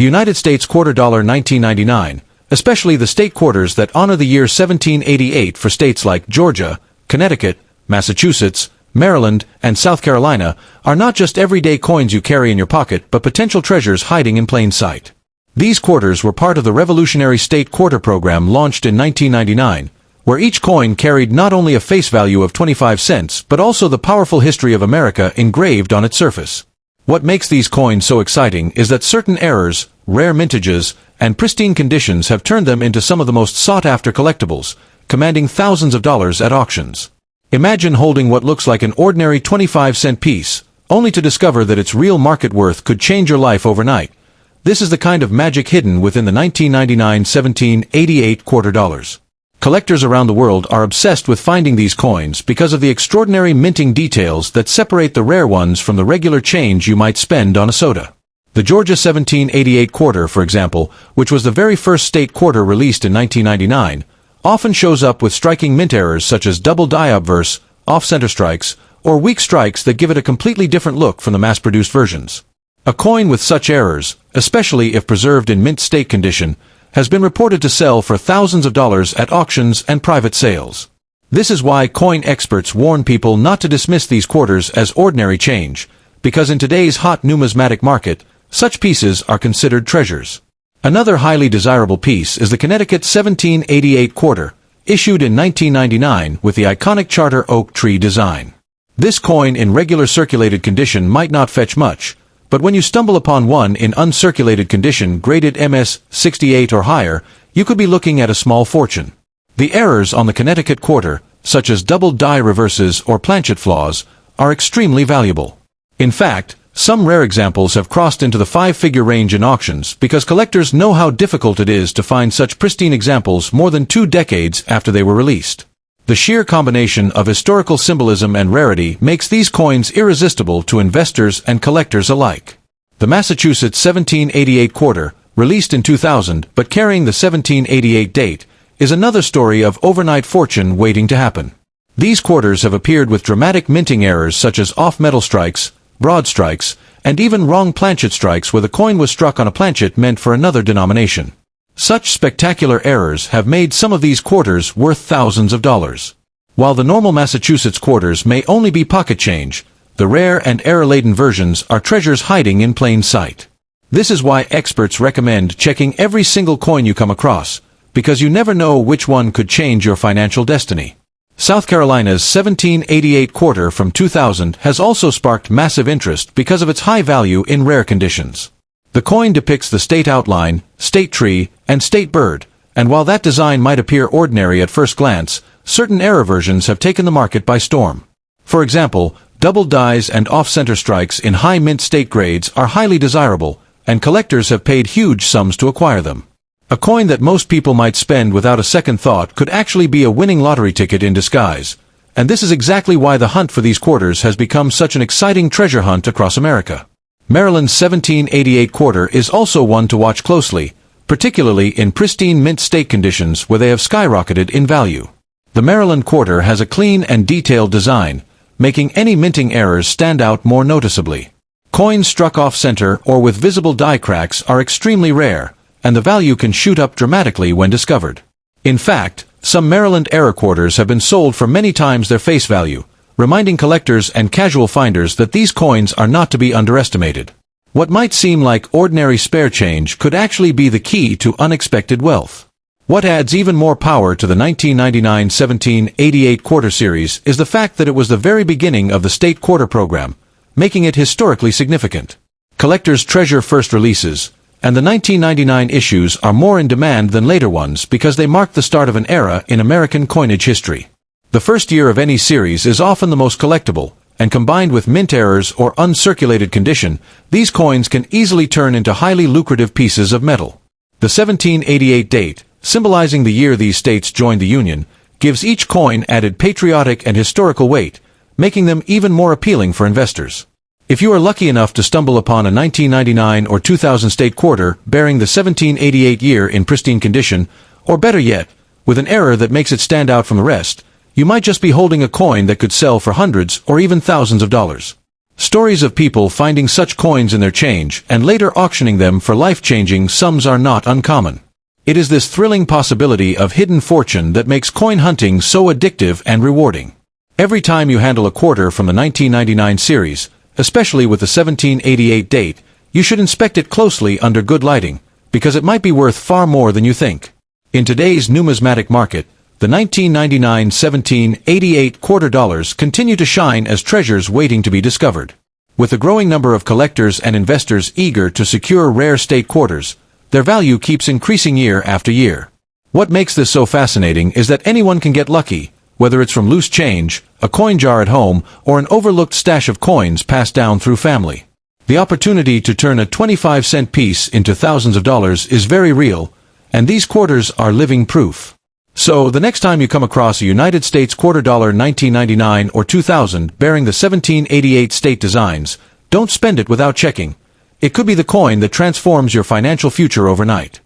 The United States quarter dollar 1999, especially the state quarters that honor the year 1788 for states like Georgia, Connecticut, Massachusetts, Maryland, and South Carolina, are not just everyday coins you carry in your pocket but potential treasures hiding in plain sight. These quarters were part of the revolutionary state quarter program launched in 1999, where each coin carried not only a face value of 25 cents but also the powerful history of America engraved on its surface. What makes these coins so exciting is that certain errors, rare mintages, and pristine conditions have turned them into some of the most sought-after collectibles, commanding thousands of dollars at auctions. Imagine holding what looks like an ordinary 25-cent piece, only to discover that its real market worth could change your life overnight. This is the kind of magic hidden within the 1999-1788 quarter dollars. Collectors around the world are obsessed with finding these coins because of the extraordinary minting details that separate the rare ones from the regular change you might spend on a soda. The Georgia 1788 quarter, for example, which was the very first state quarter released in 1999, often shows up with striking mint errors such as double die obverse, off-center strikes, or weak strikes that give it a completely different look from the mass-produced versions. A coin with such errors, especially if preserved in mint state condition, has been reported to sell for thousands of dollars at auctions and private sales. This is why coin experts warn people not to dismiss these quarters as ordinary change, because in today's hot numismatic market, such pieces are considered treasures. Another highly desirable piece is the Connecticut 1788 quarter, issued in 1999 with the iconic charter oak tree design. This coin in regular circulated condition might not fetch much, but when you stumble upon one in uncirculated condition graded MS 68 or higher, you could be looking at a small fortune. The errors on the Connecticut quarter, such as double die reverses or planchet flaws, are extremely valuable. In fact, some rare examples have crossed into the five-figure range in auctions because collectors know how difficult it is to find such pristine examples more than 2 decades after they were released. The sheer combination of historical symbolism and rarity makes these coins irresistible to investors and collectors alike. The Massachusetts 1788 quarter, released in 2000 but carrying the 1788 date, is another story of overnight fortune waiting to happen. These quarters have appeared with dramatic minting errors such as off-metal strikes, broad strikes, and even wrong planchet strikes where the coin was struck on a planchet meant for another denomination. Such spectacular errors have made some of these quarters worth thousands of dollars. While the normal Massachusetts quarters may only be pocket change, the rare and error-laden versions are treasures hiding in plain sight. This is why experts recommend checking every single coin you come across, because you never know which one could change your financial destiny. South Carolina's 1788 quarter from 2000 has also sparked massive interest because of its high value in rare conditions. The coin depicts the state outline, state tree, and state bird, and while that design might appear ordinary at first glance, certain error versions have taken the market by storm. For example, double dies and off-center strikes in high mint state grades are highly desirable, and collectors have paid huge sums to acquire them. A coin that most people might spend without a second thought could actually be a winning lottery ticket in disguise, and this is exactly why the hunt for these quarters has become such an exciting treasure hunt across America. Maryland's 1788 quarter is also one to watch closely, particularly in pristine mint state conditions where they have skyrocketed in value. The Maryland quarter has a clean and detailed design, making any minting errors stand out more noticeably. Coins struck off-center or with visible die cracks are extremely rare, and the value can shoot up dramatically when discovered. In fact, some Maryland error quarters have been sold for many times their face value, reminding collectors and casual finders that these coins are not to be underestimated. What might seem like ordinary spare change could actually be the key to unexpected wealth. What adds even more power to the 1999-1788 quarter series is the fact that it was the very beginning of the state quarter program, making it historically significant. Collectors treasure first releases, and the 1999 issues are more in demand than later ones because they mark the start of an era in American coinage history. The first year of any series is often the most collectible, and combined with mint errors or uncirculated condition, these coins can easily turn into highly lucrative pieces of metal. The 1788 date, symbolizing the year these states joined the Union, gives each coin added patriotic and historical weight, making them even more appealing for investors. If you are lucky enough to stumble upon a 1999 or 2000 state quarter bearing the 1788 year in pristine condition, or better yet, with an error that makes it stand out from the rest, you might just be holding a coin that could sell for hundreds or even thousands of dollars. Stories of people finding such coins in their change and later auctioning them for life-changing sums are not uncommon. It is this thrilling possibility of hidden fortune that makes coin hunting so addictive and rewarding. Every time you handle a quarter from the 1999 series, especially with the 1788 date, you should inspect it closely under good lighting, because it might be worth far more than you think. In today's numismatic market, the 1999 1788 quarter dollars continue to shine as treasures waiting to be discovered. With a growing number of collectors and investors eager to secure rare state quarters, their value keeps increasing year after year. What makes this so fascinating is that anyone can get lucky, whether it's from loose change, a coin jar at home, or an overlooked stash of coins passed down through family. The opportunity to turn a 25-cent piece into thousands of dollars is very real, and these quarters are living proof. So, the next time you come across a United States quarter dollar 1999 or 2000 bearing the 1788 state designs, don't spend it without checking. It could be the coin that transforms your financial future overnight.